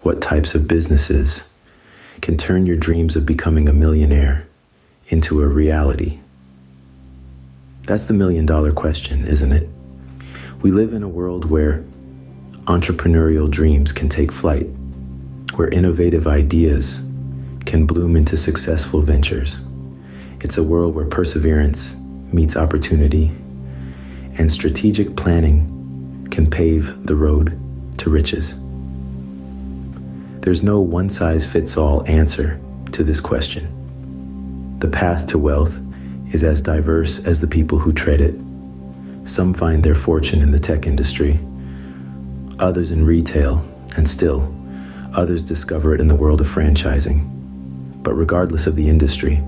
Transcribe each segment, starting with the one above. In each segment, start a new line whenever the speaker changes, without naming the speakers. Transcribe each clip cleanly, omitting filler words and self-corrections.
What types of businesses can turn your dreams of becoming a millionaire into a reality? That's the million-dollar question, isn't it? We live in a world where entrepreneurial dreams can take flight, where innovative ideas can bloom into successful ventures. It's a world where perseverance meets opportunity, and strategic planning can pave the road to riches. There's no one-size-fits-all answer to this question. The path to wealth is as diverse as the people who tread it. Some find their fortune in the tech industry, others in retail, and still, others discover it in the world of franchising. But regardless of the industry,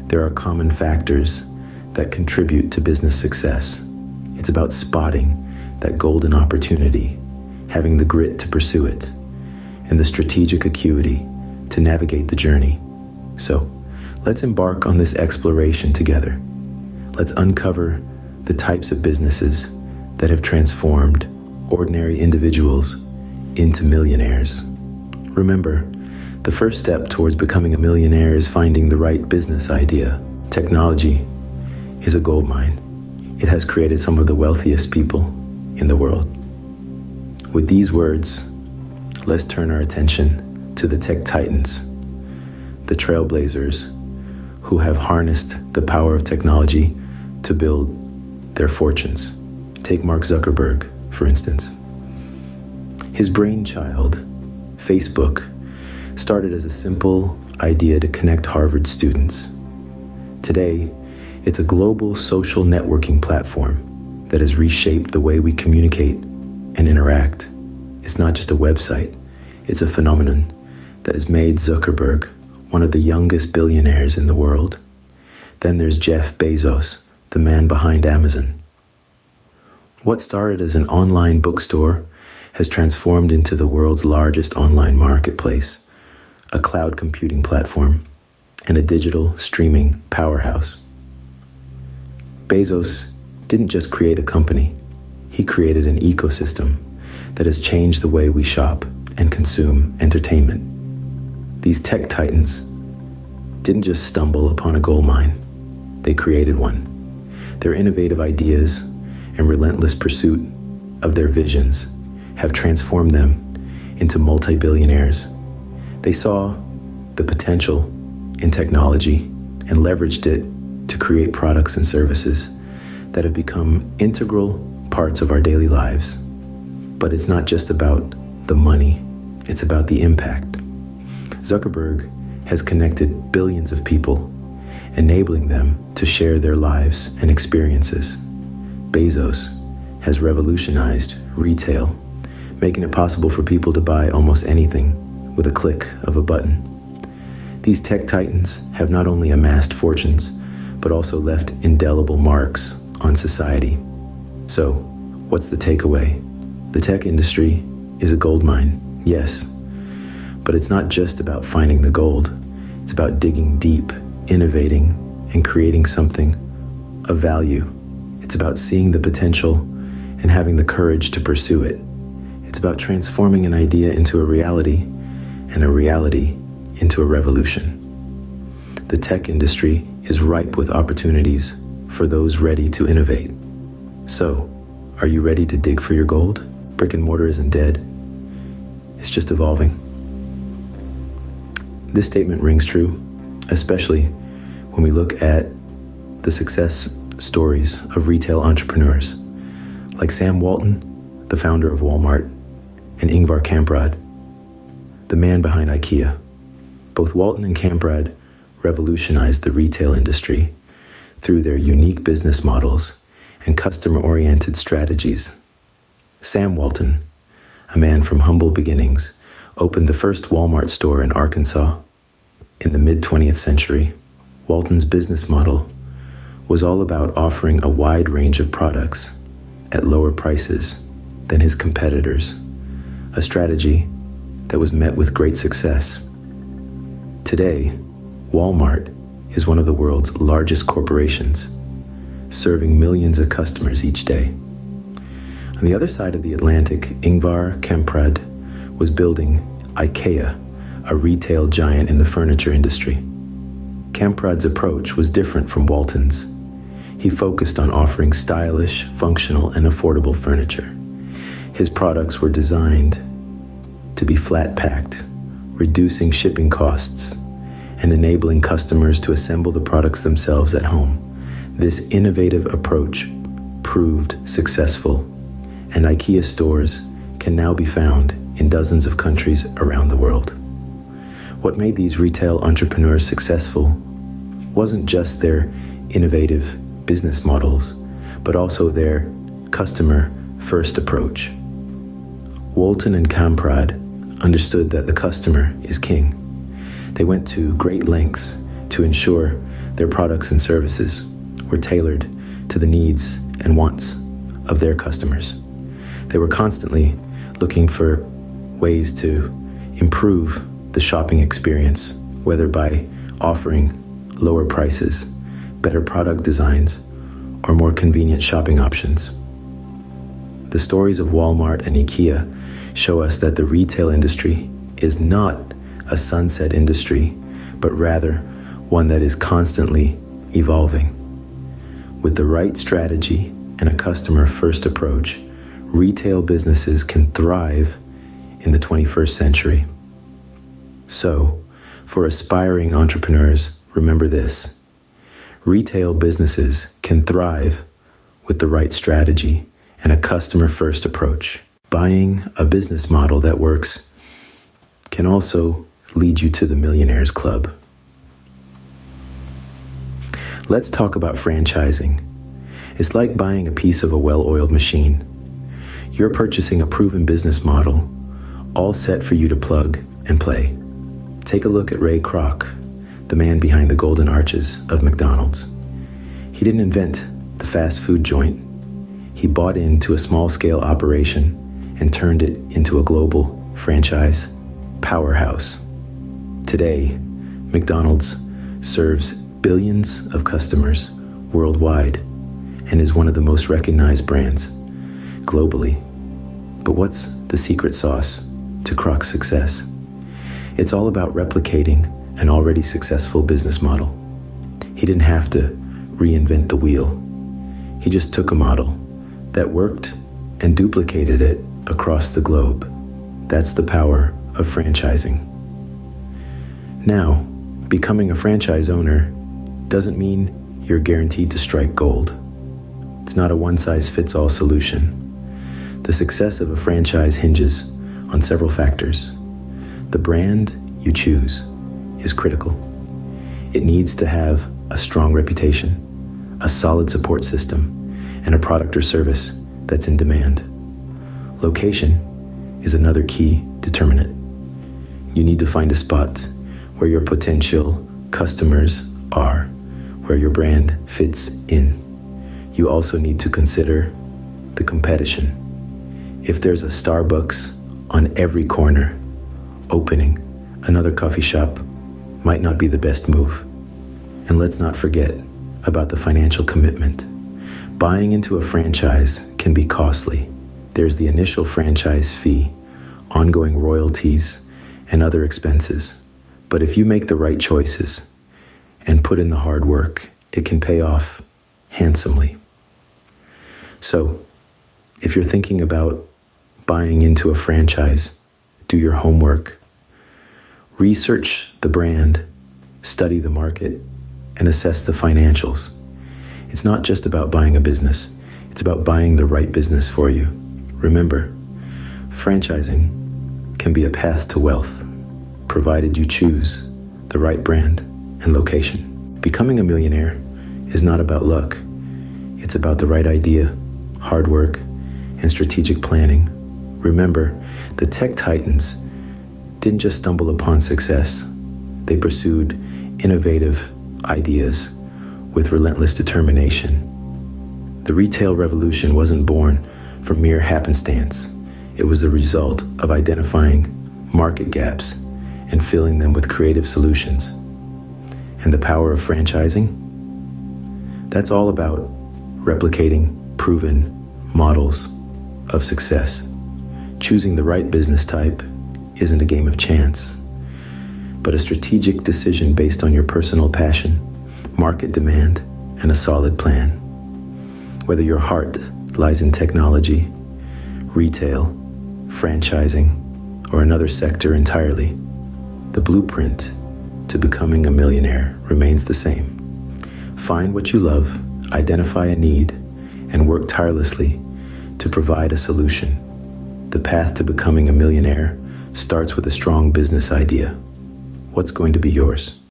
there are common factors that contribute to business success. It's about spotting that golden opportunity, having the grit to pursue it, and the strategic acuity to navigate the journey. So, let's embark on this exploration together. Let's uncover the types of businesses that have transformed ordinary individuals into millionaires. Remember, the first step towards becoming a millionaire is finding the right business idea. Technology is a goldmine. It has created some of the wealthiest people in the world. With these words, let's turn our attention to the tech titans, the trailblazers who have harnessed the power of technology to build their fortunes. Take Mark Zuckerberg, for instance. His brainchild, Facebook, started as a simple idea to connect Harvard students. Today, it's a global social networking platform that has reshaped the way we communicate and interact. It's not just a website, it's a phenomenon that has made Zuckerberg one of the youngest billionaires in the world. Then there's Jeff Bezos, the man behind Amazon. What started as an online bookstore has transformed into the world's largest online marketplace, a cloud computing platform, and a digital streaming powerhouse. Bezos didn't just create a company, he created an ecosystem that has changed the way we shop and consume entertainment. These tech titans didn't just stumble upon a gold mine, they created one. Their innovative ideas and relentless pursuit of their visions have transformed them into multi-billionaires. They saw the potential in technology and leveraged it to create products and services that have become integral parts of our daily lives. But it's not just about the money, it's about the impact. Zuckerberg has connected billions of people, enabling them to share their lives and experiences. Bezos has revolutionized retail, making it possible for people to buy almost anything with a click of a button. These tech titans have not only amassed fortunes, but also left indelible marks on society. So, what's the takeaway? The tech industry is a gold mine, yes, but it's not just about finding the gold. It's about digging deep, innovating, and creating something of value. It's about seeing the potential and having the courage to pursue it. It's about transforming an idea into a reality and a reality into a revolution. The tech industry is ripe with opportunities for those ready to innovate. So, are you ready to dig for your gold? Brick and mortar isn't dead. It's just evolving. This statement rings true, especially when we look at the success stories of retail entrepreneurs like Sam Walton, the founder of Walmart, and Ingvar Kamprad, the man behind IKEA. Both Walton and Kamprad revolutionized the retail industry through their unique business models and customer-oriented strategies. Sam Walton, a man from humble beginnings, opened the first Walmart store in Arkansas in the mid-20th century. Walton's business model was all about offering a wide range of products at lower prices than his competitors, a strategy that was met with great success. Today, Walmart is one of the world's largest corporations, serving millions of customers each day. On the other side of the Atlantic, Ingvar Kamprad was building IKEA, a retail giant in the furniture industry. Camprad's approach was different from Walton's. He focused on offering stylish, functional, and affordable furniture. His products were designed to be flat-packed, reducing shipping costs and enabling customers to assemble the products themselves at home. This innovative approach proved successful, and IKEA stores can now be found in dozens of countries around the world. What made these retail entrepreneurs successful wasn't just their innovative business models, but also their customer-first approach. Walton and Camprad understood that the customer is king. They went to great lengths to ensure their products and services were tailored to the needs and wants of their customers. They were constantly looking for ways to improve the shopping experience, whether by offering lower prices, better product designs, or more convenient shopping options. The stories of Walmart and IKEA show us that the retail industry is not a sunset industry, but rather one that is constantly evolving. With the right strategy and a customer-first approach, retail businesses can thrive in the 21st century. So, for aspiring entrepreneurs, remember this: retail businesses can thrive with the right strategy and a customer-first approach. Buying a business model that works can also lead you to the Millionaires Club. Let's talk about franchising. It's like buying a piece of a well-oiled machine. You're purchasing a proven business model, all set for you to plug and play. Take a look at Ray Kroc, the man behind the golden arches of McDonald's. He didn't invent the fast food joint. He bought into a small-scale operation and turned it into a global franchise powerhouse. Today, McDonald's serves billions of customers worldwide and is one of the most recognized brands globally. But what's the secret sauce to Kroc's success? It's all about replicating an already successful business model. He didn't have to reinvent the wheel. He just took a model that worked and duplicated it across the globe. That's the power of franchising. Now, becoming a franchise owner doesn't mean you're guaranteed to strike gold. It's not a one-size-fits-all solution. The success of a franchise hinges on several factors. The brand you choose is critical. It needs to have a strong reputation, a solid support system, and a product or service that's in demand. Location is another key determinant. You need to find a spot where your potential customers are, where your brand fits in. You also need to consider the competition. If there's a Starbucks on every corner, opening another coffee shop might not be the best move. And let's not forget about the financial commitment. Buying into a franchise can be costly. There's the initial franchise fee, ongoing royalties, and other expenses. But if you make the right choices and put in the hard work, it can pay off handsomely. So, if you're thinking about buying into a franchise, do your homework. Research the brand, study the market, and assess the financials. It's not just about buying a business, it's about buying the right business for you. Remember, franchising can be a path to wealth, provided you choose the right brand and location. Becoming a millionaire is not about luck. It's about the right idea, hard work, and strategic planning. Remember, the tech titans didn't just stumble upon success. They pursued innovative ideas with relentless determination. The retail revolution wasn't born from mere happenstance. It was the result of identifying market gaps and filling them with creative solutions. And the power of franchising? That's all about replicating proven models of success, choosing the right business type, isn't a game of chance, but a strategic decision based on your personal passion, market demand, and a solid plan. Whether your heart lies in technology, retail, franchising, or another sector entirely, the blueprint to becoming a millionaire remains the same. Find what you love, identify a need, and work tirelessly to provide a solution. The path to becoming a millionaire starts with a strong business idea. What's going to be yours?